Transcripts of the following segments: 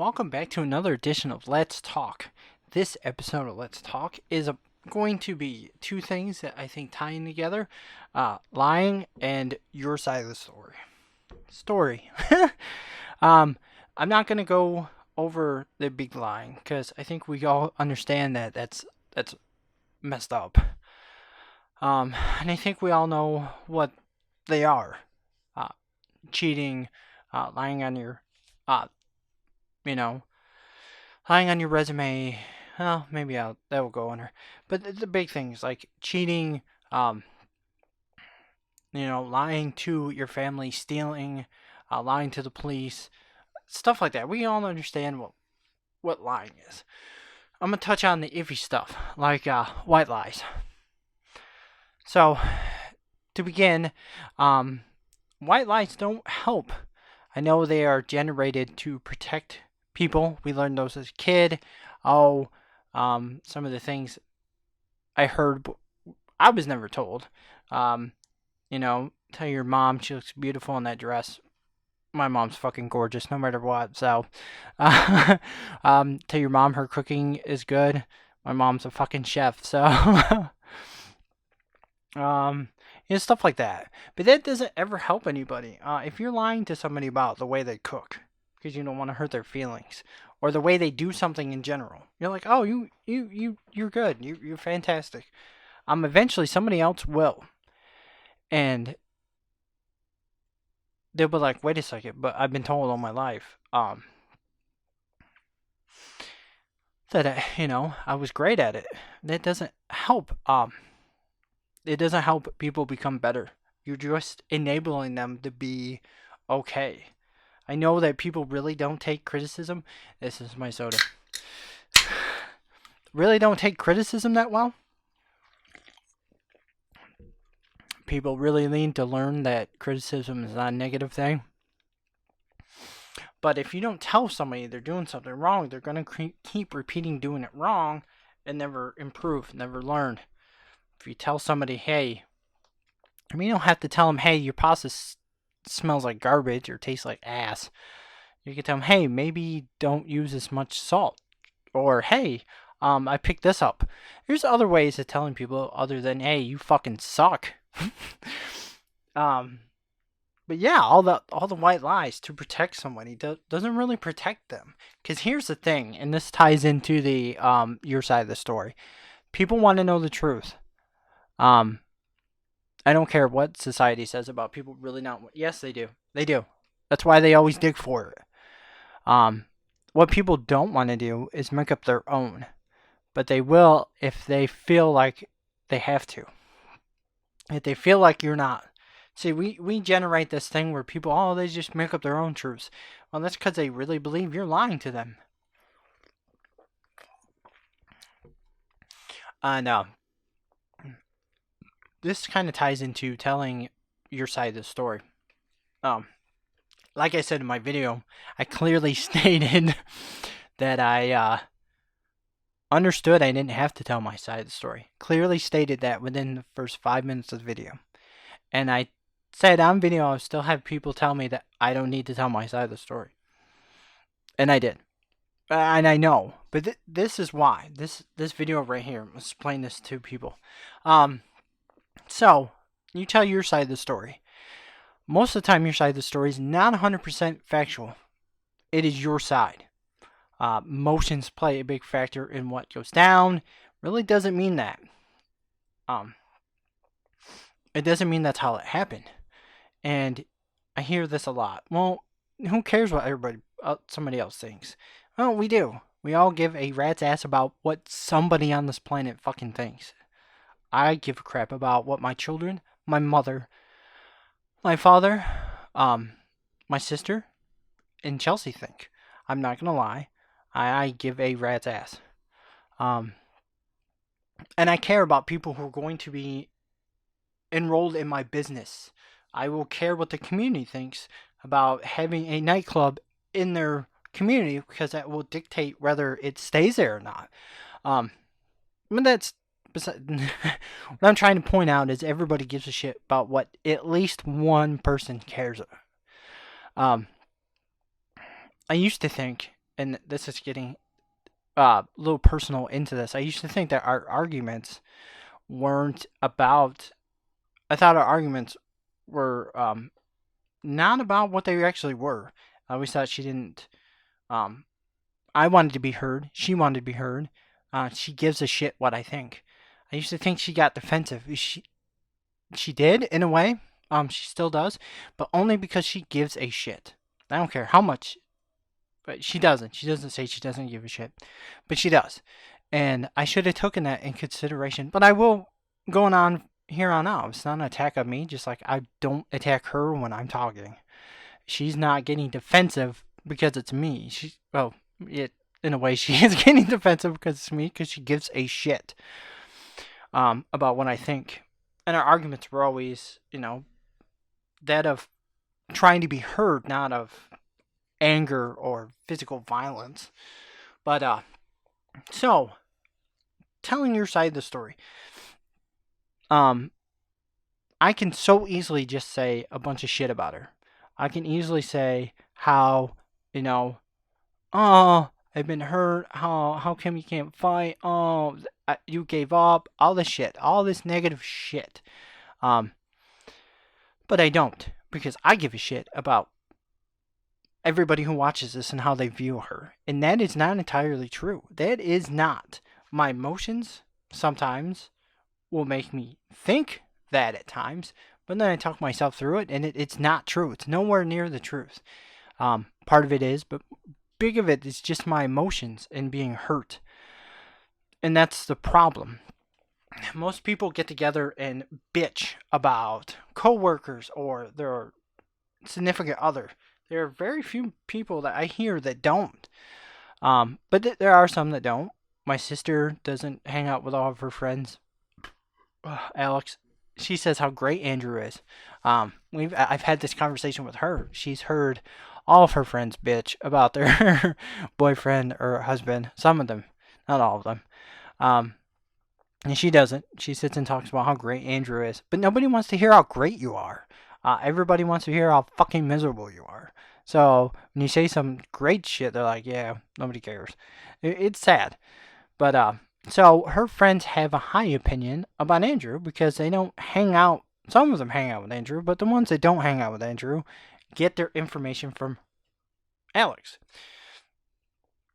welcome back to another edition of Let's Talk. This episode of Let's Talk is going to be two things that I think tying together, lying and your side of the story. um, I'm not going to go over the big lying because I think we all understand that that's messed up. And I think we all know what they are. Uh, Cheating, lying on your uh, you know, lying on your resume. Well, maybe that will go under. But the big things like cheating, lying to your family, stealing, lying to the police, stuff like that. We all understand what lying is. I'm gonna touch on the iffy stuff like white lies. So, to begin, white lies don't help. I know they are generated to protect people. We learned those as a kid. Some of the things I heard, I was never told. Tell your mom she looks beautiful in that dress. My mom's fucking gorgeous no matter what. So, tell your mom her cooking is good. My mom's a fucking chef. So, stuff like that. But that doesn't ever help anybody. If you're lying to somebody about the way they cook, because you don't want to hurt their feelings, or the way they do something in general, you're like, oh, you're good. You're fantastic. Eventually somebody else will, and they'll be like, wait a second, but I've been told all my life, that I was great at it. That doesn't help. It doesn't help people become better. You're just enabling them to be okay. I know that people really don't take criticism. This is my soda. Really don't take criticism that well. People really need to learn that criticism is not a negative thing. But if you don't tell somebody they're doing something wrong, they're going to keep repeating doing it wrong and never improve, never learn. If you tell somebody, hey, you don't have to tell them, hey, your pasta smells like garbage or tastes like ass. You can tell them, hey, maybe don't use as much salt. Or, hey, I picked this up. There's other ways of telling people other than, hey, you fucking suck. But yeah, all the white lies to protect somebody doesn't really protect them. Because here's the thing, and this ties into the your side of the story. People want to know the truth. I don't care what society says about people really not. Yes, they do. They do. That's why they always dig for it. What people don't want to do is make up their own, but they will if they feel like they have to. If they feel like you're not. See, we generate this thing where people, they just make up their own truths. Well, that's because they really believe you're lying to them. And this kind of ties into telling your side of the story. Like I said in my video, I clearly stated that I understood I didn't have to tell my side of the story. Clearly stated that within the first 5 minutes of the video. And I said on video I still have people tell me that I don't need to tell my side of the story. And I did. And I know. But this is why. This video right here, I'm explain this to people. So, you tell your side of the story. Most of the time, your side of the story is not 100% factual. It is your side. Emotions play a big factor in what goes down. Really doesn't mean that. It doesn't mean that's how it happened. And I hear this a lot. Well, who cares what somebody else thinks? Well, we do. We all give a rat's ass about what somebody on this planet fucking thinks. I give a crap about what my children, my mother, my father, my sister, and Chelsea think. I'm not gonna lie. I give a rat's ass. And I care about people who are going to be enrolled in my business. I will care what the community thinks about having a nightclub in their community because that will dictate whether it stays there or not. But that's what I'm trying to point out is everybody gives a shit about what at least one person cares about. I used to think, and this is getting a little personal into this. I used to think that our arguments weren't about. I thought our arguments were not about what they actually were. I always thought she didn't. I wanted to be heard. She wanted to be heard. She gives a shit what I think. I used to think she got defensive. She did in a way. She still does, but only because she gives a shit. I don't care how much, but she doesn't. She doesn't say she doesn't give a shit, but she does, and I should have taken that in consideration. But I will going on here on out. It's not an attack on me, just like I don't attack her when I'm talking. She's not getting defensive because it's me. In a way, she is getting defensive because it's me, because she gives a shit about what I think. And our arguments were always, that of trying to be heard, not of anger or physical violence. But, so, telling your side of the story. I can so easily just say a bunch of shit about her. I can easily say how, oh, I've been hurt. How come you can't fight? Oh, you gave up. All this shit. All this negative shit. But I don't, because I give a shit about everybody who watches this and how they view her. And that is not entirely true. That is not. My emotions sometimes will make me think that at times, but then I talk myself through it, and it's not true. It's nowhere near the truth. Part of it is, but big of it is just my emotions and being hurt. And that's the problem. Most people get together and bitch about coworkers or their significant other. There are very few people that I hear that don't. But there are some that don't. My sister doesn't hang out with all of her friends. Alex, she says how great Andrew is. I've had this conversation with her. She's heard all of her friends bitch about their boyfriend or husband. Some of them, not all of them. And she doesn't. She sits and talks about how great Andrew is. But nobody wants to hear how great you are. Everybody wants to hear how fucking miserable you are. So when you say some great shit, they're like, yeah, nobody cares. It's sad. But, so her friends have a high opinion about Andrew because they don't hang out. Some of them hang out with Andrew, but the ones that don't hang out with Andrew get their information from Alex.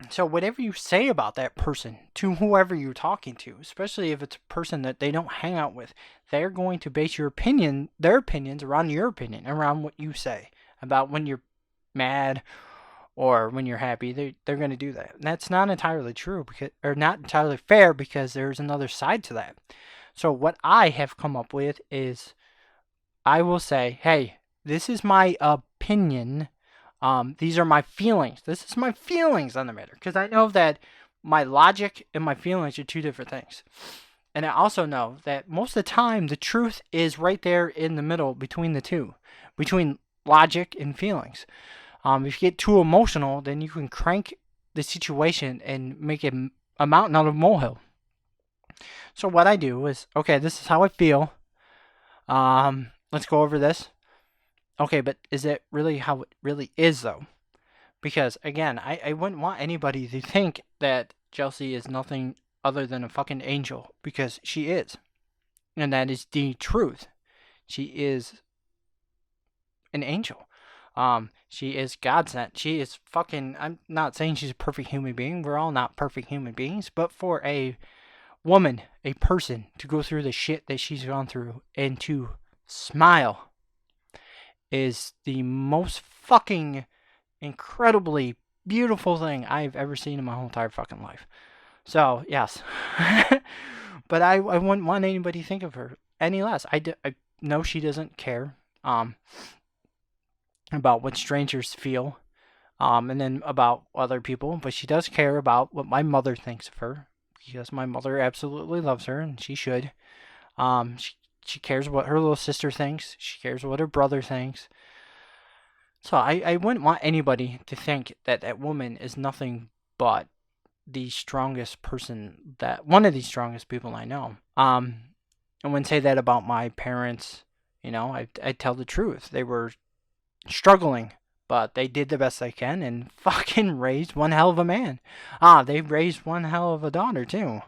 So whatever you say about that person to whoever you're talking to, especially if it's a person that they don't hang out with, they're going to base their opinions around your opinion, around what you say about when you're mad or when you're happy. They're going to do that. And that's not entirely true, or not entirely fair, because there's another side to that. So what I have come up with is I will say, hey, this is my opinion. These are my feelings. This is my feelings on the matter, because I know that my logic and my feelings are two different things. And I also know that most of the time the truth is right there in the middle between the two, between logic and feelings. If you get too emotional, then you can crank the situation and make it a mountain out of a molehill. So what I do is, okay, this is how I feel. Let's go over this. Okay, but is it really how it really is, though? Because, again, I wouldn't want anybody to think that Chelsea is nothing other than a fucking angel, because she is. And that is the truth. She is an angel. She is God sent. She is fucking, I'm not saying she's a perfect human being. We're all not perfect human beings. But for a woman, a person, to go through the shit that she's gone through and to smile is the most fucking incredibly beautiful thing I've ever seen in my whole entire fucking life. So, yes. But I wouldn't want anybody to think of her any less. I know she doesn't care about what strangers feel, and then about other people, but she does care about what my mother thinks of her, because my mother absolutely loves her, and she should. She cares what her little sister thinks. She cares what her brother thinks. So I wouldn't want anybody to think that that woman is nothing but the strongest person, that one of the strongest people I know. I wouldn't say that about my parents. I tell the truth. They were struggling but they did the best they can and fucking raised one hell of a man. They raised one hell of a daughter too.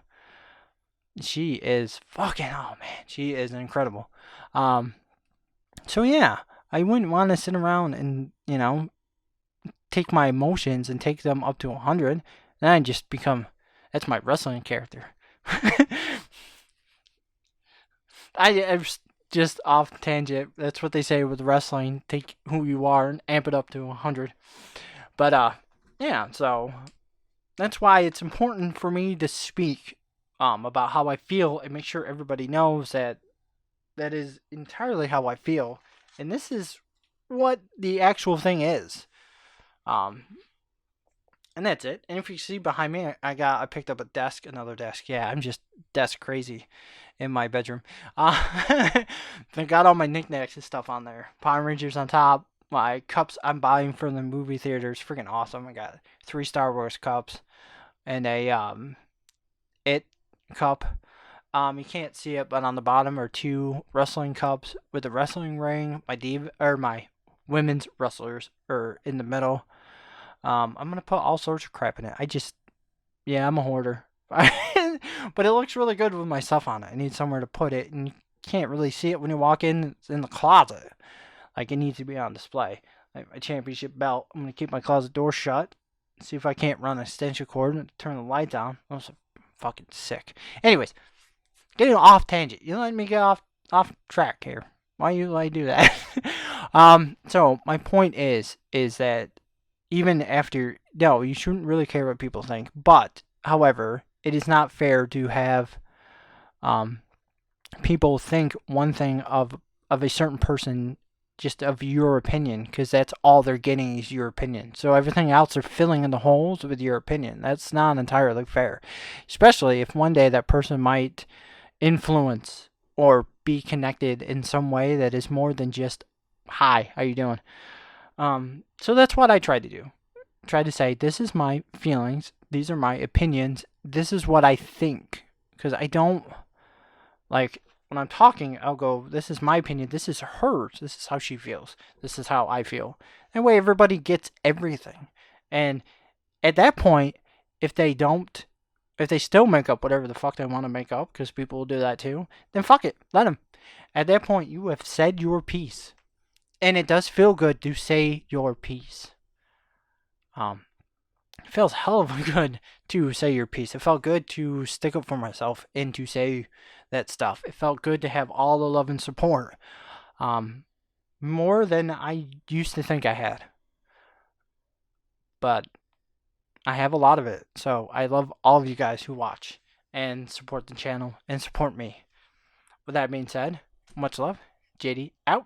She is fucking, oh man, she is incredible. So yeah, I wouldn't want to sit around and, take my emotions and take them up to 100. Then I just become, that's my wrestling character. I'm just off tangent. That's what they say with wrestling. Take who you are and amp it up to 100. But yeah. So that's why it's important for me to speak about how I feel and make sure everybody knows that that is entirely how I feel, and this is what the actual thing is. Um, and that's it. And if you see behind me, I picked up a desk, another desk. Yeah, I'm just desk crazy in my bedroom. I got all my knickknacks and stuff on there. Power Rangers on top. My cups I'm buying from the movie theaters, freaking awesome. I got 3 Star Wars cups and a it cup. You can't see it, but on the bottom are 2 wrestling cups with a wrestling ring. My women's wrestlers are in the middle. I'm gonna put all sorts of crap in it. I'm a hoarder. But it looks really good with my stuff on it. I need somewhere to put it, and you can't really see it when you walk in. It's in the closet. Like, it needs to be on display. Like my championship belt. I'm gonna keep my closet door shut. See if I can't run an extension cord and turn the lights on. I'm so fucking sick. Anyways, getting off tangent. You letting me get off track here? Why you like do that? So my point is that even after, no, you shouldn't really care what people think. But however, it is not fair to have people think one thing of a certain person, just of your opinion, because that's all they're getting is your opinion. So everything else they're filling in the holes with your opinion. That's not entirely fair, especially if one day that person might influence or be connected in some way that is more than just, hi, how you doing? So that's what I try to do. Try to say, this is my feelings, these are my opinions, this is what I think. Because I don't, like, when I'm talking, I'll go, this is my opinion, this is hers, this is how she feels, this is how I feel. That way everybody gets everything. And at that point, if they still make up whatever the fuck they want to make up, because people will do that too, then fuck it, let them. At that point, you have said your piece. And it does feel good to say your piece. It feels hell of good to say your piece. It felt good to stick up for myself and to say that stuff. It felt good to have all the love and support. More than I used to think I had. But I have a lot of it. So I love all of you guys who watch and support the channel and support me. With that being said, much love. JD out.